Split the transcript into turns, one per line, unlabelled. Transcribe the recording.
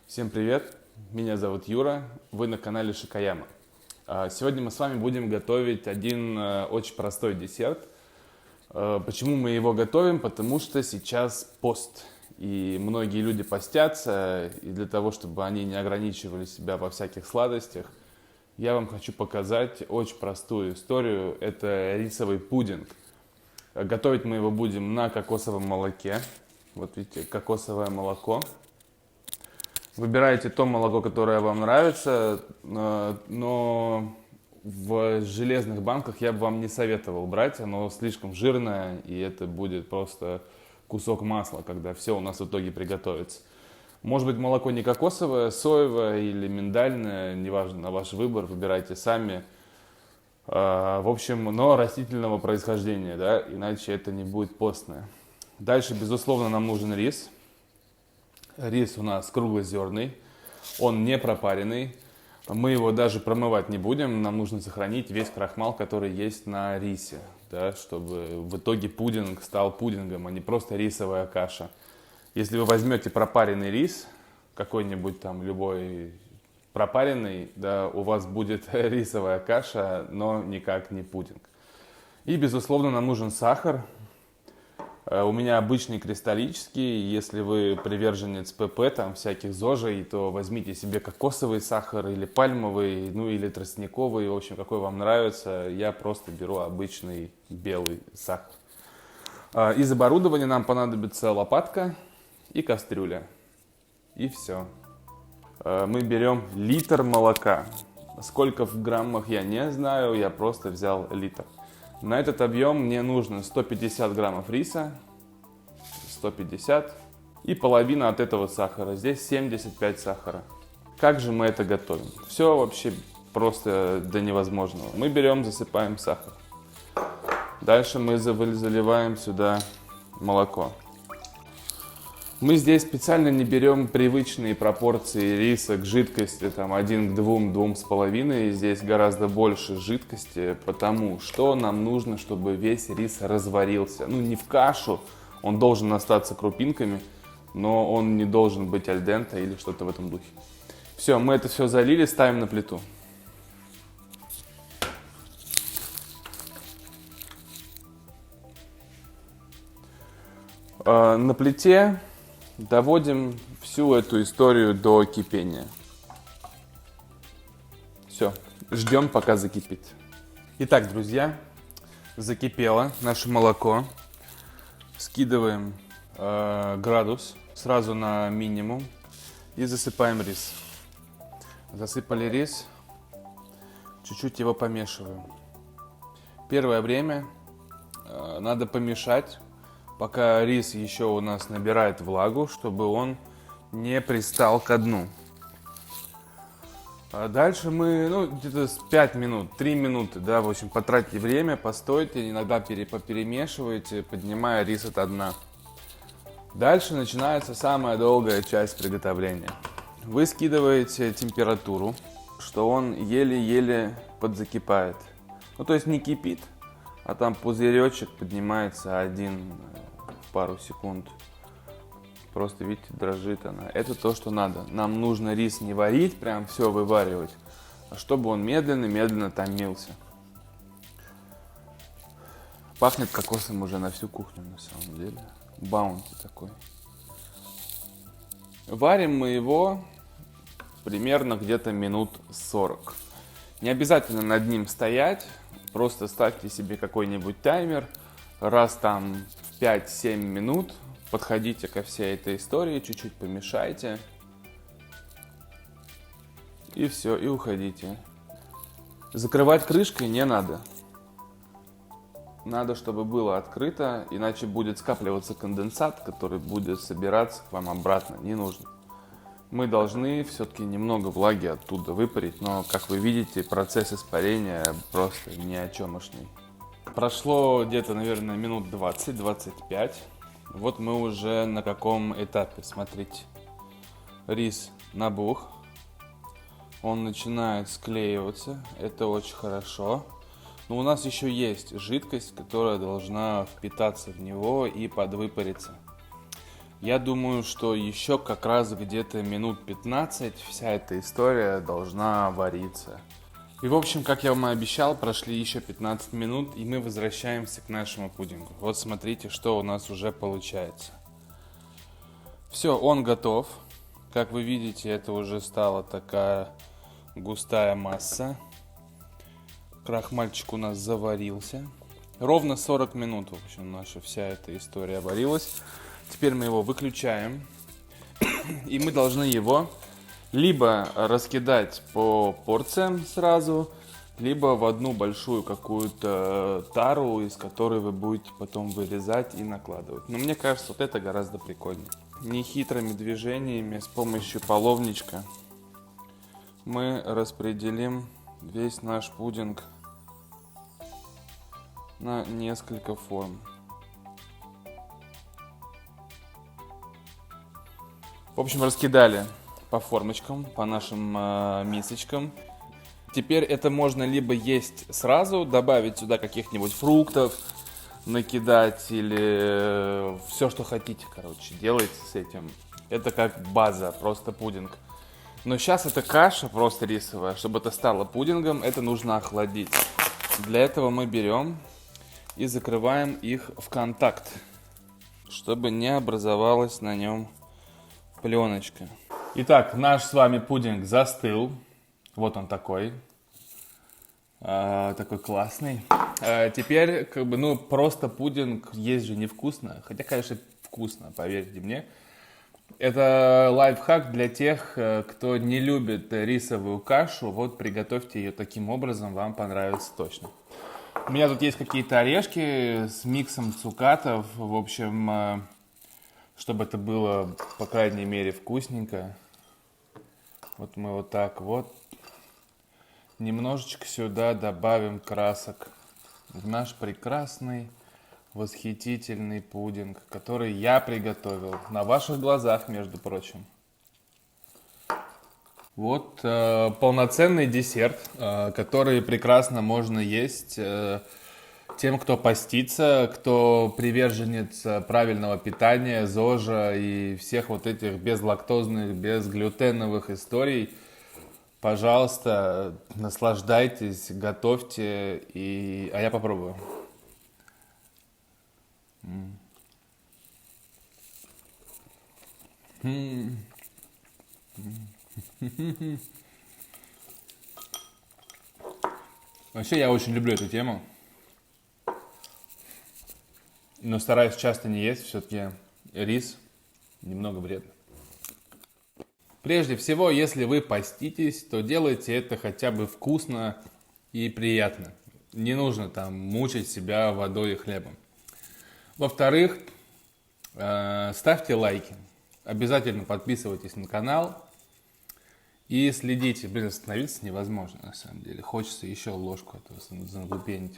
Всем привет! Меня зовут Юра, вы на канале Шикаяма. Сегодня мы с вами будем готовить один очень простой десерт. Почему мы его готовим? Потому что сейчас пост, и многие люди постятся, и для того, чтобы они не ограничивали себя во всяких сладостях, я вам хочу показать очень простую историю. Это рисовый пудинг. Готовить мы его будем на кокосовом молоке. Вот видите, кокосовое молоко. Выбирайте то молоко, которое вам нравится, но в железных банках я бы вам не советовал брать. Оно слишком жирное, и это будет просто кусок масла, когда все у нас в итоге приготовится. Может быть, молоко не кокосовое, соевое или миндальное, неважно, на ваш выбор, выбирайте сами. В общем, но растительного происхождения, да, иначе это не будет постное. Дальше, безусловно, нам нужен рис. Рис у нас круглозерный, он не пропаренный. Мы его даже промывать не будем, нам нужно сохранить весь крахмал, который есть на рисе, да, чтобы в итоге пудинг стал пудингом, а не просто рисовая каша. Если вы возьмете пропаренный рис, какой-нибудь там любой пропаренный, да, у вас будет рисовая каша, но никак не пудинг. И, безусловно, нам нужен сахар. У меня обычный кристаллический. Если вы приверженец ПП, там всяких зожей, то возьмите себе кокосовый сахар или пальмовый, ну или тростниковый, в общем, какой вам нравится. Я просто беру обычный белый сахар. Из оборудования нам понадобится лопатка и кастрюля. И все. Мы берем литр молока. Сколько в граммах я не знаю, я просто взял литр. На этот объем мне нужно 150 граммов риса, 150 и половина от этого сахара. Здесь 75 сахара. Как же мы это готовим? Все вообще просто до невозможного. Мы берем, засыпаем сахар. Дальше мы заливаем сюда молоко. Мы здесь специально не берем привычные пропорции риса к жидкости, там 1 к 2, 2,5. Здесь гораздо больше жидкости, потому что нам нужно, чтобы весь рис разварился. Ну, не в кашу, он должен остаться крупинками, но он не должен быть аль денте или что-то в этом духе. Все, мы это все залили, ставим на плиту. На плите доводим всю эту историю до кипения. Все, ждем, пока закипит. Итак, друзья, закипело наше молоко. Скидываем градус сразу на минимум и засыпаем рис. Засыпали рис, чуть-чуть его помешиваем. Первое время надо помешать, пока рис еще у нас набирает влагу, чтобы он не пристал ко дну. А дальше мы, где-то 5 минут, 3 минуты, да, в общем, потратьте время, постойте, иногда поперемешивайте, поднимая рис ото дна. Дальше начинается самая долгая часть приготовления. Вы скидываете температуру, что он еле-еле подзакипает. Ну, то есть не кипит, а там пузыречек поднимается один в пару секунд. Просто, видите, дрожит она. Это то, что надо. Нам нужно рис не варить, прям все вываривать, а чтобы он медленно-медленно томился. Пахнет кокосом уже на всю кухню, на самом деле. Баунти такой. Варим мы его примерно где-то минут 40. Не обязательно над ним стоять. Просто ставьте себе какой-нибудь таймер. Раз там в 5-7 минут подходите ко всей этой истории, чуть-чуть помешайте. И все, и уходите. Закрывать крышкой не надо. Надо, чтобы было открыто, иначе будет скапливаться конденсат, который будет собираться к вам обратно. Не нужно. Мы должны все-таки немного влаги оттуда выпарить, но, как вы видите, процесс испарения просто ни о чемошный. Прошло где-то, наверное, минут 20-25. Вот мы уже на каком этапе, смотрите. Рис набух, он начинает склеиваться, это очень хорошо. Но у нас еще есть жидкость, которая должна впитаться в него и подвыпариться. Я думаю, что еще как раз где-то минут 15 вся эта история должна вариться. И в общем, как я вам и обещал, прошли еще 15 минут, и мы возвращаемся к нашему пудингу. Вот смотрите, что у нас уже получается. Все, он готов. Как вы видите, это уже стала такая густая масса. Крахмальчик у нас заварился. Ровно 40 минут, в общем, наша вся эта история варилась. Теперь мы его выключаем. И мы должны его либо раскидать по порциям сразу, либо в одну большую какую-то тару, из которой вы будете потом вырезать и накладывать. Но мне кажется, вот это гораздо прикольнее. Нехитрыми движениями с помощью половничка мы распределим весь наш пудинг на несколько форм. В общем, раскидали по формочкам, по нашим мисочкам. Теперь это можно либо есть сразу, добавить сюда каких-нибудь фруктов, накидать или все, что хотите, короче, делайте с этим. Это как база, просто пудинг. Но сейчас это каша просто рисовая. Чтобы это стало пудингом, это нужно охладить. Для этого мы берем и закрываем их в контакт, чтобы не образовалась на нем пленочка. Итак, наш с вами пудинг застыл. Вот он такой. Такой классный. Теперь, просто пудинг есть же невкусно. Хотя, конечно, вкусно, поверьте мне. Это лайфхак для тех, кто не любит рисовую кашу. Вот приготовьте ее таким образом, вам понравится точно. У меня тут есть какие-то орешки с миксом цукатов. В общем, чтобы это было, по крайней мере, вкусненько. Вот мы вот так вот немножечко сюда добавим красок в наш прекрасный, восхитительный пудинг, который я приготовил на ваших глазах, между прочим. Вот полноценный десерт, который прекрасно можно есть тем, кто постится, кто приверженец правильного питания, ЗОЖа и всех вот этих безлактозных, безглютеновых историй. Пожалуйста, наслаждайтесь, готовьте, а я попробую. Вообще, я очень люблю эту тему. Но стараюсь часто не есть, все-таки рис немного вредно. Прежде всего, если вы поститесь, то делайте это хотя бы вкусно и приятно. Не нужно там мучить себя водой и хлебом. Во-вторых, ставьте лайки. Обязательно подписывайтесь на канал. И следите. Блин, остановиться невозможно на самом деле. Хочется еще ложку этого заглупенить.